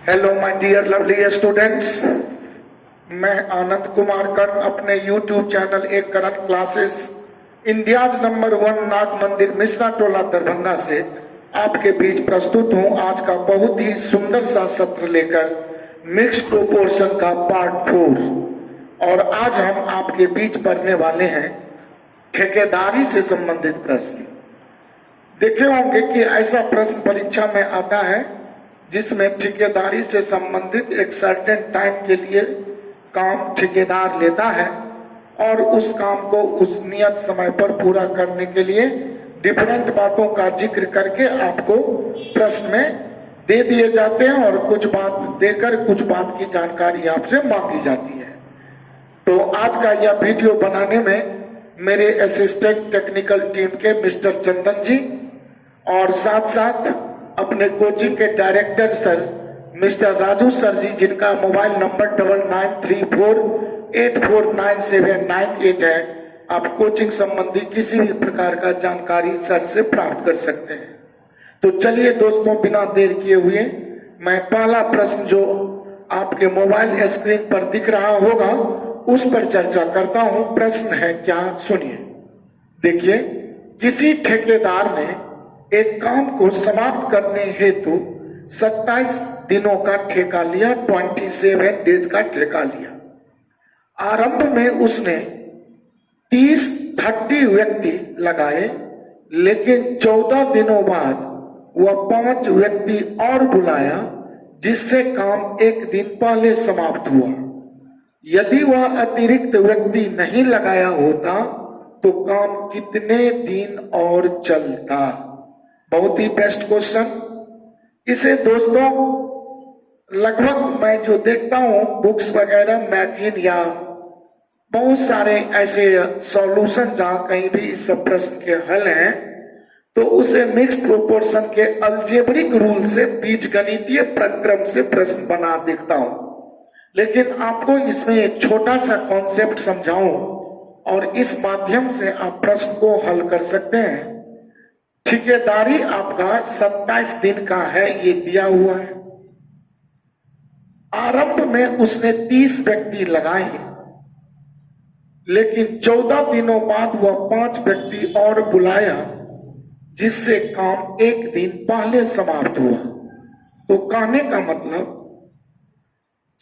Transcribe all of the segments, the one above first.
Hello my dear lovely students, मैं आनंद कुमार कर्ण अपने YouTube channel एक Karan classes India's number 1 Nag Mandir Mishra टोला दरभंगा से आपके बीच प्रस्तुत हूं। आज का बहुत ही सुंदर सा सत्र लेकर मिक्स प्रोपोर्शन का पार्ट 4। और आज हम आपके बीच पढ़ने वाले हैं ठेकेदारी से संबंधित प्रश्न। देखे होंगे कि ऐसा प्रश्न परीक्षा में आता है जिसमें ठेकेदारी से संबंधित एक सर्टेन टाइम के लिए काम ठेकेदार लेता है और उस काम को उस नियत समय पर पूरा करने के लिए डिफरेंट बातों का जिक्र करके आपको प्रश्न में दे दिए जाते हैं और कुछ बात देकर कुछ बात की जानकारी आपसे मांगी जाती है। तो आज का यह वीडियो बनाने में मेरे असिस्टेंट टेक्निकल टीम के मिस्टर चंदन जी और साथ साथ अपने कोचिंग के director sir mister Raju sir ji, जिनका मोबाइल नंबर 9934849798 है। आप कोचिंग संबंधी किसी भी प्रकार का जानकारी सर से प्राप्त कर सकते हैं। तो चलिए दोस्तों, बिना देर किए हुए मैं पहला प्रश्न जो आपके मोबाइल स्क्रीन पर दिख रहा होगा उस पर चर्चा करता हूं। प्रश्न है क्या, सुनिए। देखिए, किसी ठेकेदार ने एक काम को समाप्त करने हेतु 27 दिनों का ठेका लिया, 27 डेज का ठेका लिया। आरंभ में उसने 30 व्यक्ति लगाए, लेकिन 14 दिनों बाद वह 5 व्यक्ति और बुलाया, जिससे काम एक दिन पहले समाप्त हुआ। यदि वह अतिरिक्त व्यक्ति नहीं लगाया होता तो काम कितने दिन और चलता? बहुत ही बेस्ट क्वेश्चन। इसे दोस्तों लगभग मैं जो देखता हूं बुक्स वगैरह, मैगजीन या बहुत सारे ऐसे सॉल्यूशन जहां कहीं भी इस प्रश्न के हल हैं, तो उसे मिक्स प्रोपोर्शन के अलजेब्रिक रूल से, बीजगणितीय प्रक्रम से प्रश्न बना देखता हूं। लेकिन आपको इसमें एक छोटा सा कॉन्सेप्ट समझाऊं और इस माध्यम से आप प्रश्न को हल कर सकते हैं। ठेकेदारी आपका 27 दिन का है, ये दिया हुआ है। आरंभ में उसने 30 व्यक्ति लगाए, लेकिन 14 दिनों बाद वह 5 व्यक्ति और बुलाया, जिससे काम एक दिन पहले समाप्त हुआ। तो कहने का मतलब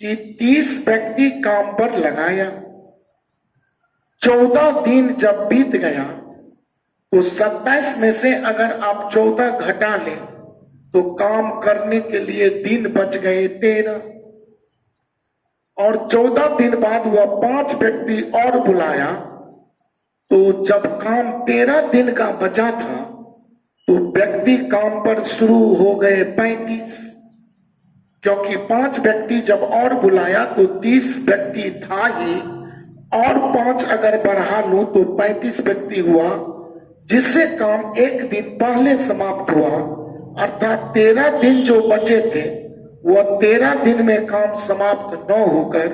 कि 30 व्यक्ति काम पर लगाया, 14 दिन जब बीत गया तो 27 में से अगर आप 14 घटा लें तो काम करने के लिए दिन बच गए 13। और 14 दिन बाद वह 5 व्यक्ति और बुलाया, तो जब काम 13 दिन का बचा था तो व्यक्ति काम पर शुरू हो गए 35, क्योंकि 5 व्यक्ति जब और बुलाया तो 30 व्यक्ति था ही, और 5 अगर बढ़ा लूं तो 35 व्यक्ति हुआ, जिससे काम एक दिन पहले समाप्त हुआ। अर्थात 13 दिन जो बचे थे वह 13 दिन में काम समाप्त न होकर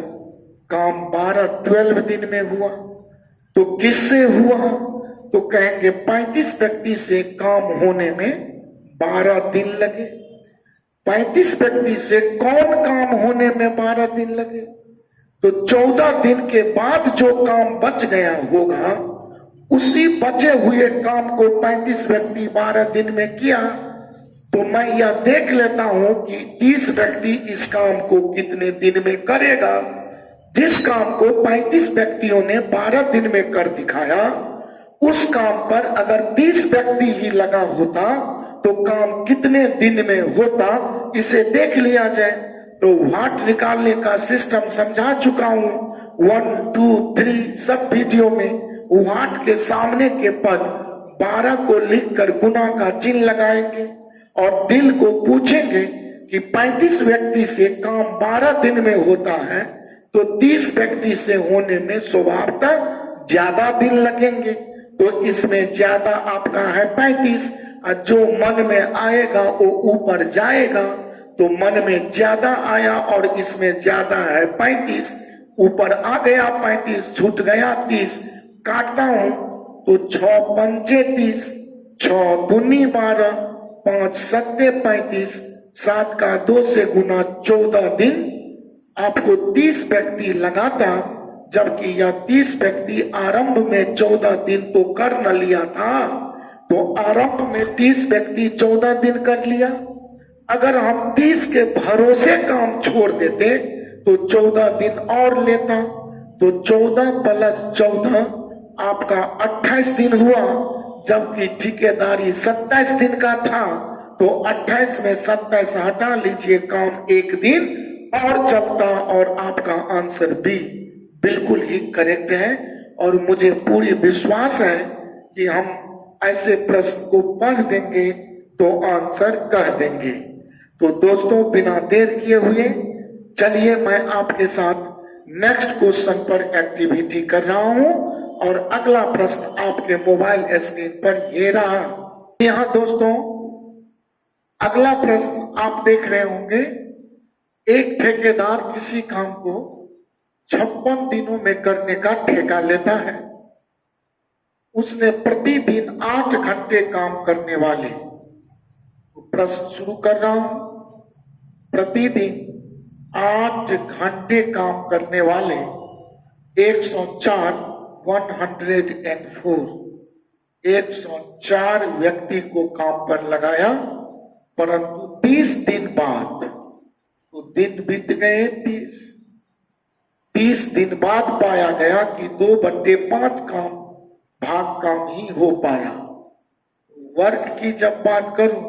काम 12 दिन में हुआ। तो किससे हुआ? तो कहेंगे 35 व्यक्ति से काम होने में 12 दिन लगे। 35 व्यक्ति से कौन काम होने में 12 दिन लगे? तो 14 दिन के बाद जो काम बच गया होगा, उसी बचे हुए काम को 35 व्यक्ति 12 दिन में किया। तो मैं यह देख लेता हूं कि 30 व्यक्ति इस काम को कितने दिन में करेगा। जिस काम को 35 व्यक्तियों ने 12 दिन में कर दिखाया, उस काम पर अगर 30 व्यक्ति ही लगा होता तो काम कितने दिन में होता, इसे देख लिया जाए। तो वाट निकालने का सिस्टम समझा चुका हूं 1 2 3 सब वीडियो में। वाट के सामने के पद 12 को लिखकर गुना का चिन्ह लगाएंगे और दिल को पूछेंगे कि 35 व्यक्ति से काम 12 दिन में होता है, तो 30 व्यक्ति से होने में स्वभावतः ज्यादा दिन लगेंगे। तो इसमें ज्यादा आपका है 35, और जो मन में आएगा वो ऊपर जाएगा। तो मन में ज्यादा आया और इसमें ज्यादा है 35, ऊपर आ गया 35, छूट गया 30। काटता हूं तो 6 पंचे 30, 6 दूनी 12, 5 सत्ते 35, 7 का 2 से गुना 14 दिन आपको 30 व्यक्ति लगाता, जबकि यह 30 व्यक्ति आरंभ में 14 दिन तो कर न लिया था, तो आरंभ में 30 व्यक्ति 14 दिन कर लिया। अगर हम 30 के भरोसे काम छोड़ देते तो 14 दिन और लेता, तो 14 प्लस 14 आपका 28 दिन हुआ, जबकि ठेकेदारी 27 दिन का था, तो 28 में 27 हटा लीजिए, काम एक दिन और चलता, और आपका आंसर बी बिल्कुल ही करेक्ट है। और मुझे पूरी विश्वास है कि हम ऐसे प्रश्न को पढ़ देंगे तो आंसर कह देंगे। तो दोस्तों, बिना देर किए हुए चलिए मैं आपके साथ नेक्स्ट क्वेश्चन पर एक्टिविटी कर रहा हूं, और अगला प्रश्न आपके मोबाइल स्क्रीन पर ये रहा। यहां दोस्तों अगला प्रश्न आप देख रहे होंगे, एक ठेकेदार किसी काम को 56 दिनों में करने का ठेका लेता है। उसने प्रतिदिन 8 घंटे काम करने वाले, प्रश्न शुरू कर रहा हूं, प्रतिदिन 8 घंटे काम करने वाले 104 व्यक्ति को काम पर लगाया, परंतु 30 दिन बाद, तो दिन बीत गए 30 दिन बाद पाया गया कि 2/5 काम भाग काम ही हो पाया। वर्क की जब बात करूं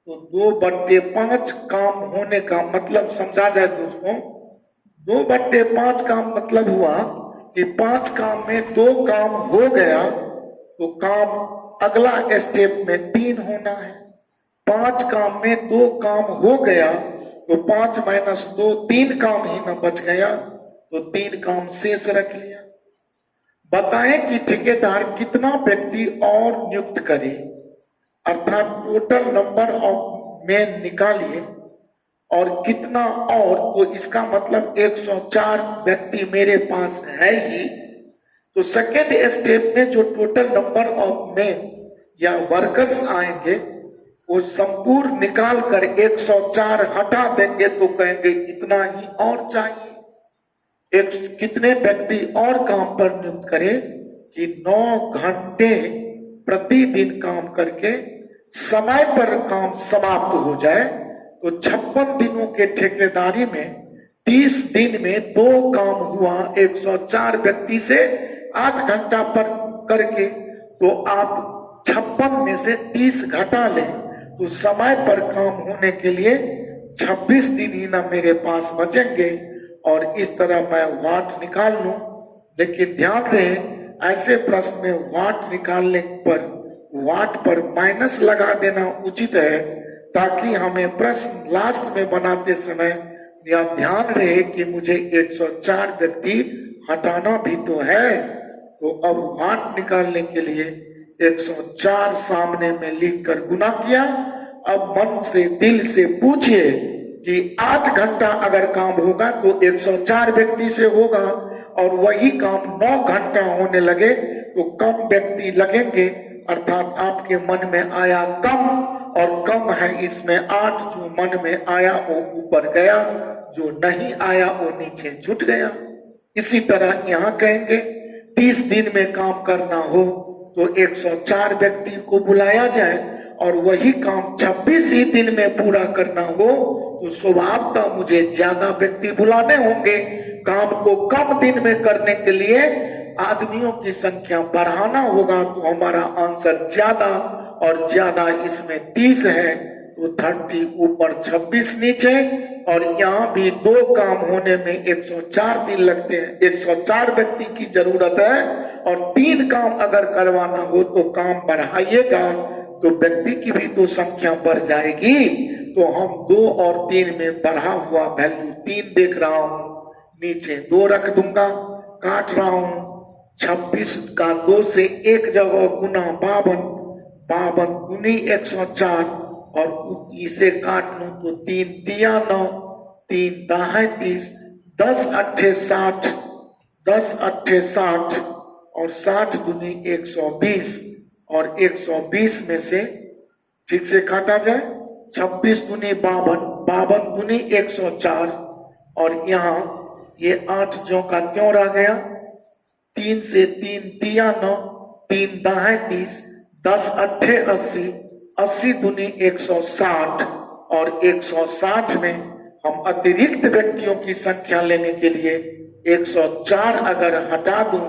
तो 2/5 काम होने का मतलब समझा जाए दोस्तों, 2/5 काम मतलब हुआ कि 5 काम में 2 काम हो गया, तो काम अगला स्टेप में 3 होना है। 5 काम में 2 काम हो गया, तो 5 माइनस 2 3 काम ही न बच गया, तो 3 काम शेष रख लिया। बताएं कि ठेकेदार कितना व्यक्ति और नियुक्त करे, अर्थात टोटल नंबर ऑफ मैन निकालिए, और कितना और, तो इसका मतलब 104 व्यक्ति मेरे पास है ही, तो सेकेंड स्टेप में जो टोटल नंबर ऑफ मैन या वर्कर्स आएंगे वो संपूर्ण निकाल कर 104 हटा देंगे, तो कहेंगे इतना ही और चाहिए। कितने व्यक्ति और काम पर नियुक्त करें कि 9 घंटे प्रतिदिन काम करके समय पर काम समाप्त हो जाए, तो 56 दिनों के ठेकेदारी में 30 दिन में 2 काम हुआ 104 व्यक्ति से 8 घंटा पर करके, तो आप 56 में से 30 घटा लें, तो समय पर काम होने के लिए 26 दिन ही ना मेरे पास बचेंगे, और इस तरह मैं वाट निकाल लूं। लेकिन ध्यान रहे, ऐसे प्रश्न में वाट निकालने पर वाट पर माइनस लगा देना उचित है, ताकि हमें प्रश्न लास्ट में बनाते समय यह ध्यान रहे कि मुझे 104 व्यक्ति हटाना भी तो है। तो अब वाट निकालने के लिए 104 सामने में लिखकर गुना किया। अब मन से दिल से पूछिए कि 8 घंटा अगर काम होगा तो 104 व्यक्ति से होगा, और वही काम 9 घंटा होने लगे तो कम व्यक्ति लगेंगे, अर्थात आपके मन में आया कम, और कम है इसमें 8, जो मन में आया वो ऊपर गया, जो नहीं आया वो नीचे छूट गया। इसी तरह यहाँ कहेंगे 30 दिन में काम करना हो तो 104 व्यक्ति को बुलाया जाए, और वही काम 26 ही दिन में पूरा करना हो तो स्वभावतः मुझे ज्यादा व्यक्ति बुलाने होंगे। काम को कम दिन में करने के लिए आदमियों की संख्या बढ़ाना होगा, तो हमारा आंसर ज्यादा, और ज्यादा इसमें 30 है, तो 30 ऊपर 26 नीचे, और यहाँ भी 2 काम होने में 104 दिन लगते हैं, 104 व्यक्ति की जरूरत है, और 3 काम अगर करवाना हो तो काम बढ़ाइएगा, तो व्यक्ति की भी तो संख्या बढ़ जाएगी। तो हम 2 और 3 में बढ़ा हुआ वैल्यू 3 देख रहा हूं, नीचे 2 रख दूंगा, काट रहा हूं, 26 का 2 से 1 जगह गुना 52 गुनी 104, और इसे काट लूं तो 3 दिया 9, 3 दाएं 30, 10 अट्ठे 60, 10 अट्ठे 60, और 60 दुनी 120, और 120 में से ठीक से काटा जाए 26 दूनी 52, 52 दूनी 104, और यहाँ ये 8 ज्यों का त्यों रह गया। 3 से 3 दिया 9, 3 दाहें 30, 10 अट्ठे 80, 80 दूनी 160, और 160 में हम अतिरिक्त व्यक्तियों की संख्या लेने के लिए 104 अगर हटा दूं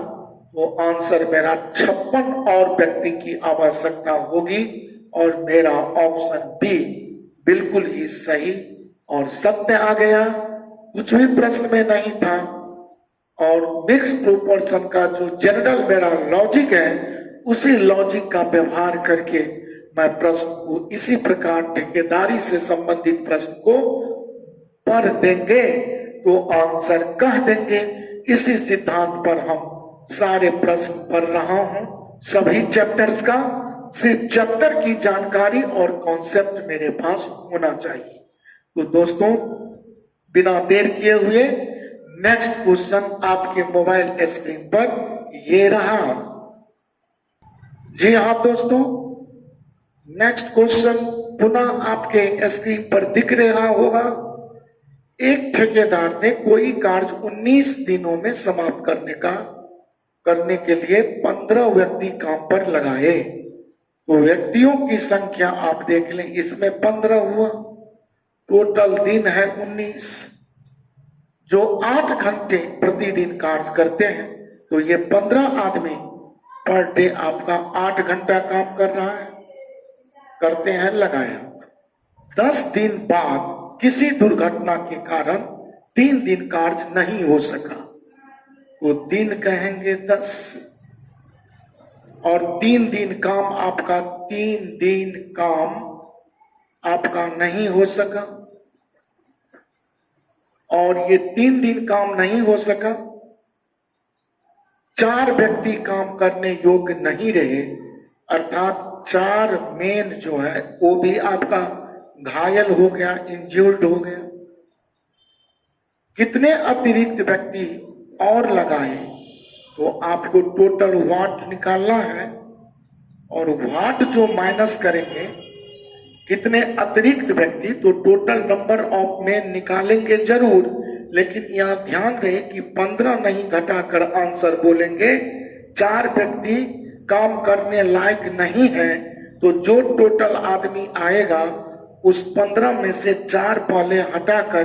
तो आंसर मेरा 56 और व्यक्ति की आवश्यकता होगी, और मेरा ऑप्शन बी बिल्कुल ही सही और सत्य आ गया। कुछ भी प्रश्न में नहीं था, और मिक्स प्रोपोर्शन का जो जनरल मेरा लॉजिक है उसी लॉजिक का व्यवहार करके मैं प्रश्न को इसी प्रकार ठेकेदारी से संबंधित प्रश्न को पढ़ देंगे तो आंसर कह देंगे। इसी सिद्धांत पर हम सारे प्रश्न पढ़ रहा हूं, सभी चैप्टर्स का। सिर्फ चैप्टर की जानकारी और कॉन्सेप्ट मेरे पास होना चाहिए। तो दोस्तों, बिना देर किए हुए नेक्स्ट क्वेश्चन आपके मोबाइल स्क्रीन पर ये रहा। जी हाँ दोस्तों, नेक्स्ट क्वेश्चन पुनः आपके स्क्रीन पर दिख रहा होगा। एक ठेकेदार ने कोई कार्य 19 दिनों में समाप्त करने के लिए 15 व्यक्ति काम पर लगाए। तो व्यक्तियों की संख्या आप देख लें, इसमें 15 हुआ, टोटल दिन है 19, जो 8 घंटे प्रतिदिन कार्य करते हैं। तो ये 15 आदमी पर डे आपका 8 घंटा काम कर रहा है, करते हैं, लगाया। 10 दिन बाद किसी दुर्घटना के कारण 3 दिन कार्य नहीं हो सका, तो दिन कहेंगे 10, और 3 दिन काम आपका 3 दिन काम आपका नहीं हो सका, और ये 3 दिन काम नहीं हो सका। 4 व्यक्ति काम करने योग्य नहीं रहे, अर्थात 4 मेन जो है वो भी आपका घायल हो गया, इंज्यूर्ड हो गया। कितने अतिरिक्त व्यक्ति और लगाए, तो आपको टोटल वाट निकालना है, और वाट जो माइनस करेंगे कितने अतिरिक्त व्यक्ति, तो टोटल नंबर ऑफ मेन निकालेंगे जरूर, लेकिन यहाँ ध्यान रहे कि 15 नहीं घटाकर आंसर बोलेंगे। 4 व्यक्ति काम करने लायक नहीं है, तो जो टोटल आदमी आएगा उस 15 में से 4 पहले हटाकर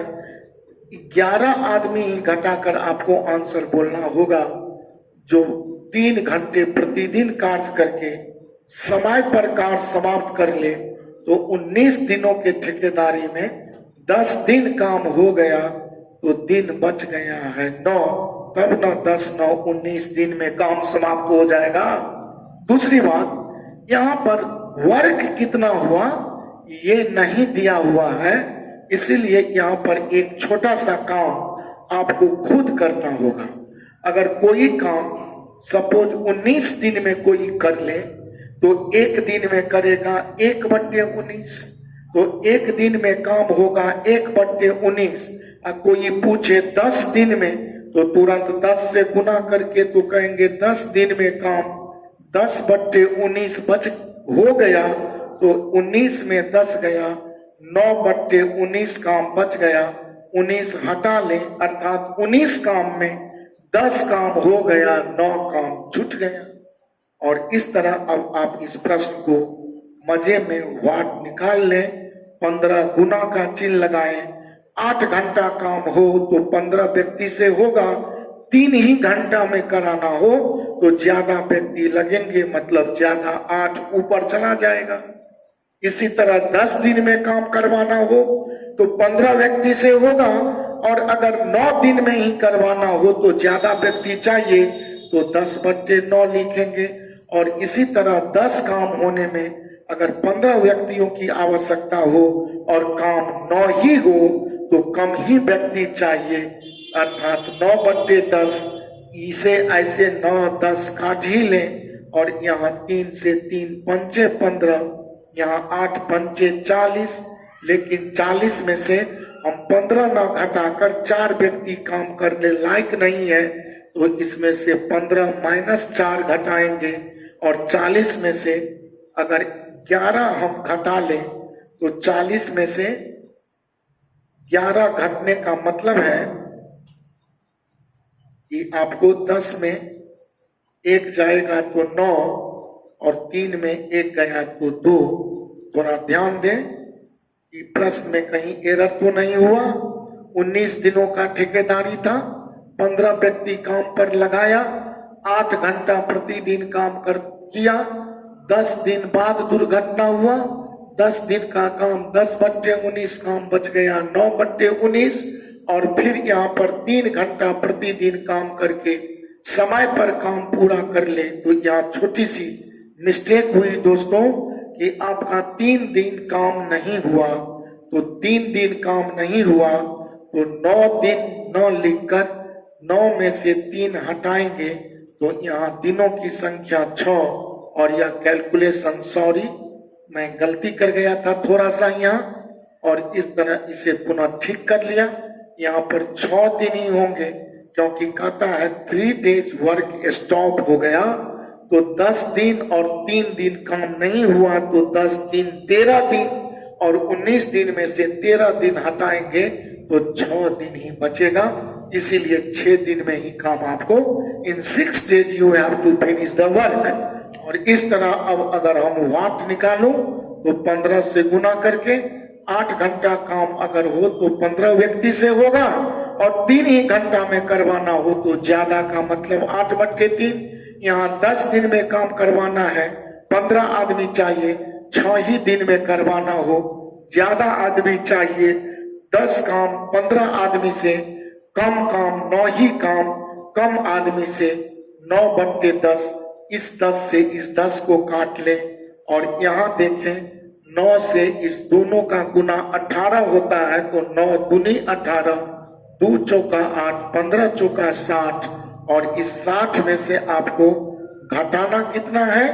11 आदमी घटाकर आपको आंसर बोलना होगा, जो 3 घंटे प्रतिदिन कार्य करके समय पर कार्य समाप्त कर ले। तो 19 दिनों के ठेकेदारी में 10 दिन काम हो गया, तो दिन बच गया है 9, तब ना 10 9 19 दिन में काम समाप्त हो जाएगा। दूसरी बात, यहाँ पर वर्क कितना हुआ ये नहीं दिया हुआ है, इसीलिए यहाँ पर एक छोटा सा काम आपको खुद करना होगा। अगर कोई काम सपोज 19 दिन में कोई कर ले, तो 1 दिन में करेगा 1/19, तो 1 दिन में काम होगा 1/19। कोई पूछे 10 दिन में, तो तुरंत 10 से गुना करके तो कहेंगे 10 दिन में काम 10/19 बच हो गया, तो 19 में 10 गया, 9/19 काम बच गया, 19 हटा ले, अर्थात 19 काम में 10 काम हो गया, 9 काम छूट गया। और इस तरह अब आप इस प्रश्न को मजे में वाट निकाल लें, 15 गुना का चिन्ह लगाएं। 8 घंटा काम हो तो 15 व्यक्ति से होगा, 3 ही घंटा में कराना हो तो ज्यादा व्यक्ति लगेंगे, मतलब ज्यादा 8 ऊपर चला जाएगा। इसी तरह 10 दिन में काम करवाना हो तो 15 व्यक्ति से होगा, और अगर 9 दिन में ही करवाना हो तो ज्यादा व्यक्ति चाहिए, तो 10/9 लिखेंगे। और इसी तरह 10 काम होने में अगर 15 व्यक्तियों की आवश्यकता हो और काम 9 ही हो तो कम ही व्यक्ति चाहिए, अर्थात 9/10। इसे ऐसे 9 10 काट ही लें, और यहाँ 3 से 3 पंचे 15, यहाँ 8 पंचे 40, लेकिन 40 में से हम 15 ना घटाकर 4 व्यक्ति काम करने लायक नहीं है, तो इसमें से 15 - 4 घटाएंगे, और 40 में से अगर 11 हम घटा लें तो 40 में से 11 घटने का मतलब है कि आपको 10 में 1 जाएगा तो 9 और 3 में 1 गया तो 2। थोड़ा ध्यान दें कि प्रश्न में कहीं एरर तो नहीं हुआ। 19 दिनों का ठेकेदारी था, 15 व्यक्ति काम पर लगाया, 8 घंटा प्रतिदिन काम कर किया। 10 दिन बाद दुर्घटना हुआ, 10 दिन का काम 10/19 काम बच गया 9/19, और फिर यहाँ पर 3 घंटा प्रतिदिन काम करके समय पर काम पूरा कर ले। तो यहाँ छोटी सी मिस्टेक हुई दोस्तों कि आपका 3 दिन काम नहीं हुआ। तो 3 दिन काम नहीं हुआ तो 9 दिन 9 लिखकर 9 में से 3 हटाएंगे तो यहाँ दिनों की संख्या 6। और यह कैलकुलेशन, सॉरी मैं गलती कर गया था थोड़ा सा यहाँ, और इस तरह इसे पुनः ठीक कर लिया। यहाँ पर 6 दिन ही होंगे क्योंकि कहता है 3 days वर्क स्टॉप हो गया। तो 10 दिन और 3 दिन काम नहीं हुआ तो 10 दिन 13 दिन, और 19 दिन में से 13 दिन हटाएंगे तो 6 दिन ही बचेगा। इसीलिए 6 दिन में ही काम आपको, in 6 days you have to finish the work. और इस तरह अब अगर हम वाट निकालो तो 15 से गुना करके 8 घंटा काम अगर हो तो 15 व्यक्ति से होगा, और 3 ही घंटा में करवाना हो तो ज्यादा का मतलब 8/3। यहाँ 10 दिन में काम करवाना है, 15 आदमी चाहिए, 6 ही दिन में करवाना हो, ज्यादा आदमी चाहिए, 10 काम 15 आदमी से, कम काम 9 ही काम, कम आदमी से 9/10। इस 10 से इस 10 को काट ले, और यहाँ देखें 9 से इस दोनों का गुना 18 होता है तो 9 दूनी 18, 2 चौका 8, 15 चौका 60, और इस 60 में से आपको घटाना कितना है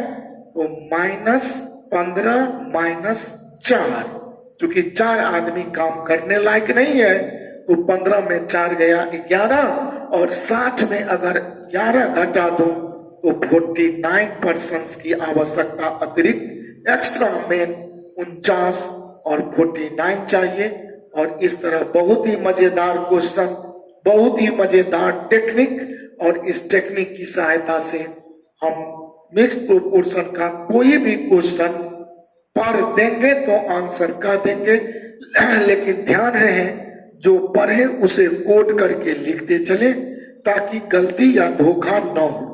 तो -15 -4, क्योंकि 4 आदमी काम करने लायक नहीं है तो 15 में 4 गया 11, और 60 में अगर 11 घटा दो तो 49% की आवश्यकता अतिरिक्त एक्स्ट्रा में 49 और 49 चाहिए। और इस तरह बहुत ही मजेदार क्वेश्चन, बहुत ही मजेदार टेक्निक, और इस टेक्निक की सहायता से हम मिक्स प्रोपोर्शन का कोई भी क्वेश्चन पढ़ देंगे तो आंसर कर देंगे। लेकिन ध्यान रहे जो पढ़े उसे कोड करके लिखते चले ताकि गलती या धोखा न हो।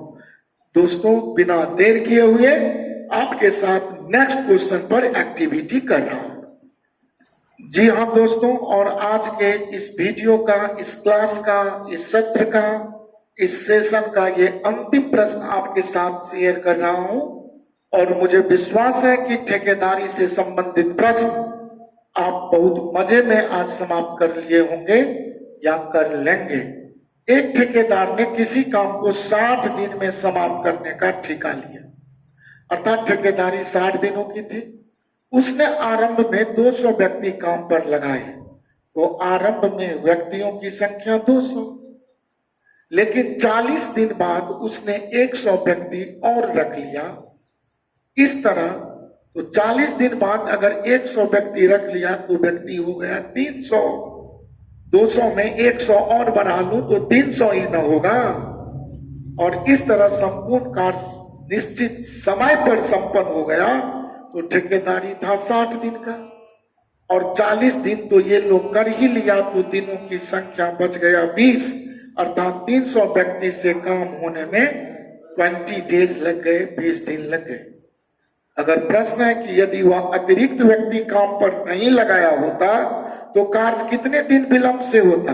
दोस्तों बिना देर किए हुए आपके साथ नेक्स्ट क्वेश्चन पर एक्टिविटी कर रहा हूं। जी हाँ दोस्तों, और आज के इस वीडियो का, इस क्लास का, इस सत्र का, इस सेशन का ये अंतिम प्रश्न आपके साथ शेयर कर रहा हूं, और मुझे विश्वास है कि ठेकेदारी से संबंधित प्रश्न आप बहुत मजे में आज समाप्त कर लिए होंगे या कर लेंगे। एक ठेकेदार ने किसी काम को 60 दिन में समाप्त करने का ठेका लिया, अर्थात ठेकेदारी 60 दिनों की थी। उसने आरंभ में 200 व्यक्ति काम पर लगाए, तो आरंभ में व्यक्तियों की संख्या 200, लेकिन 40 दिन बाद उसने 100 व्यक्ति और रख लिया। इस तरह तो 40 दिन बाद अगर 100 व्यक्ति रख लिया तो व्यक्ति हो गया 300। 200 में 100 और बढ़ा लूं तो 300 ही न होगा। और इस तरह संपूर्ण कार्य निश्चित समय पर संपन्न हो गया। तो ठेकेदारी था 60 दिन का, और 40 दिन तो ये लोग कर ही लिया तो दिनों की संख्या बच गया 20, अर्थात 300 व्यक्ति से काम होने में 20 डेज लग गए, 20 दिन लग गए। अगर प्रश्न है कि यदि वह अतिरिक्त व्यक्ति काम पर नहीं लगाया होता तो कार्य कितने दिन विलंब से होता,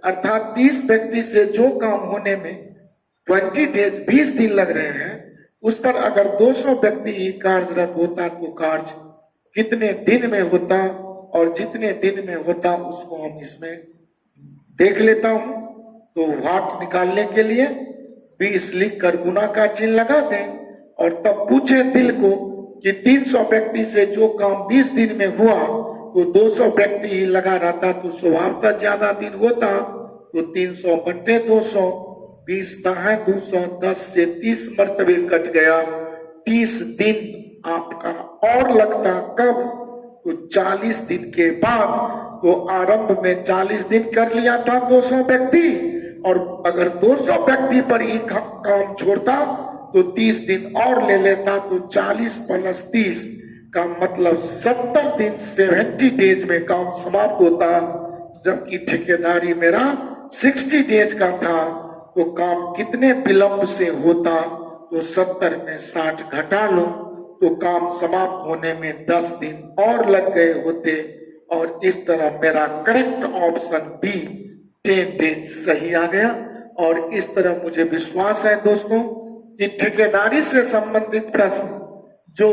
अर्थात 30 व्यक्ति से जो काम होने में 20 डेज 20 दिन लग रहे हैं, उस पर अगर 200 व्यक्ति ही कार्यरत होता तो कार्य कितने दिन में होता, और जितने दिन में होता उसको हम इसमें देख लेता हूं। तो वाट निकालने के लिए 20 लिख कर गुना का चिन्ह लगा दें, और तब पूछे दिल को कि 300 व्यक्ति से जो काम 20 दिन में हुआ तो 200 व्यक्ति ही लगा रहता तो स्वभावतः ज्यादा दिन होता। तो 300 बटे 200, 20 है 200, 10 से 30 मरतबे कट गया, 30 दिन आपका और लगता। कब? तो 40 दिन के बाद, तो आरंभ में 40 दिन कर लिया था 200 व्यक्ति, और अगर 200 व्यक्ति पर ही काम छोड़ता तो 30 दिन और ले लेता, तो 40 प्लस 30 का मतलब 70 दिन 70 डेज में काम समाप्त होता। जबकि ठेकेदारी मेरा 60 डेज का था, तो काम कितने विलंब से होता, तो 70 में 60 घटा लो तो काम समाप्त होने में 10 दिन और लग गए होते। और इस तरह मेरा करेक्ट ऑप्शन बी 10 डेज सही आ गया। और इस तरह मुझे विश्वास है दोस्तों कि ठेकेदारी से संबंधित प्रश्न जो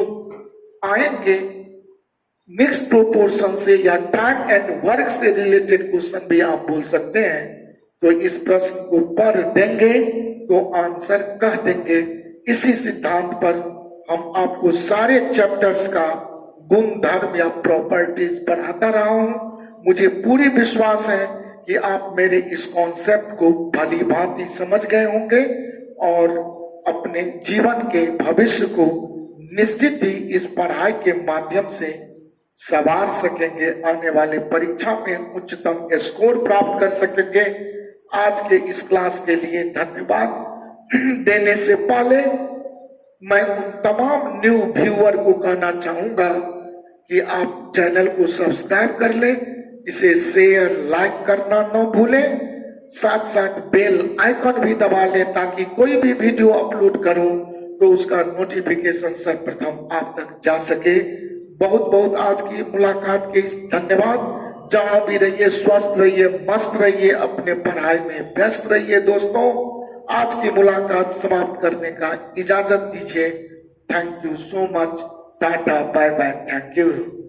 आएंगे मिक्स प्रोपोर्शन से या टाइम एंड वर्क से रिलेटेड क्वेश्चन भी आप बोल सकते हैं, तो इस प्रश्न को पढ़ देंगे तो आंसर कह देंगे। इसी सिद्धांत पर हम आपको सारे चैप्टर्स का गुण धर्म या प्रॉपर्टीज पढ़ाता रहा हूं। मुझे पूरी विश्वास है कि आप मेरे इस कॉन्सेप्ट को भली भांति समझ गए होंगे और अपने जीवन के भविष्य को निश्चित ही इस पढ़ाई के माध्यम से संवार सकेंगे, आने वाले परीक्षा में उच्चतम स्कोर प्राप्त कर सकेंगे। आज के इस क्लास के लिए धन्यवाद देने से पहले मैं उन तमाम न्यू व्यूअर को कहना चाहूंगा कि आप चैनल को सब्सक्राइब कर लें, इसे शेयर लाइक करना न भूलें, साथ साथ बेल आइकन भी दबा लें ताकि कोई भी वीडियो अपलोड करूं तो उसका नोटिफिकेशन सर्वप्रथम आप तक जा सके। बहुत बहुत आज की मुलाकात के इस धन्यवाद। जहां भी रहिए स्वस्थ रहिए, मस्त रहिए, अपने पढ़ाई में व्यस्त रहिए। दोस्तों आज की मुलाकात समाप्त करने का इजाजत दीजिए। Thank you so much. Tata bye bye, thank you.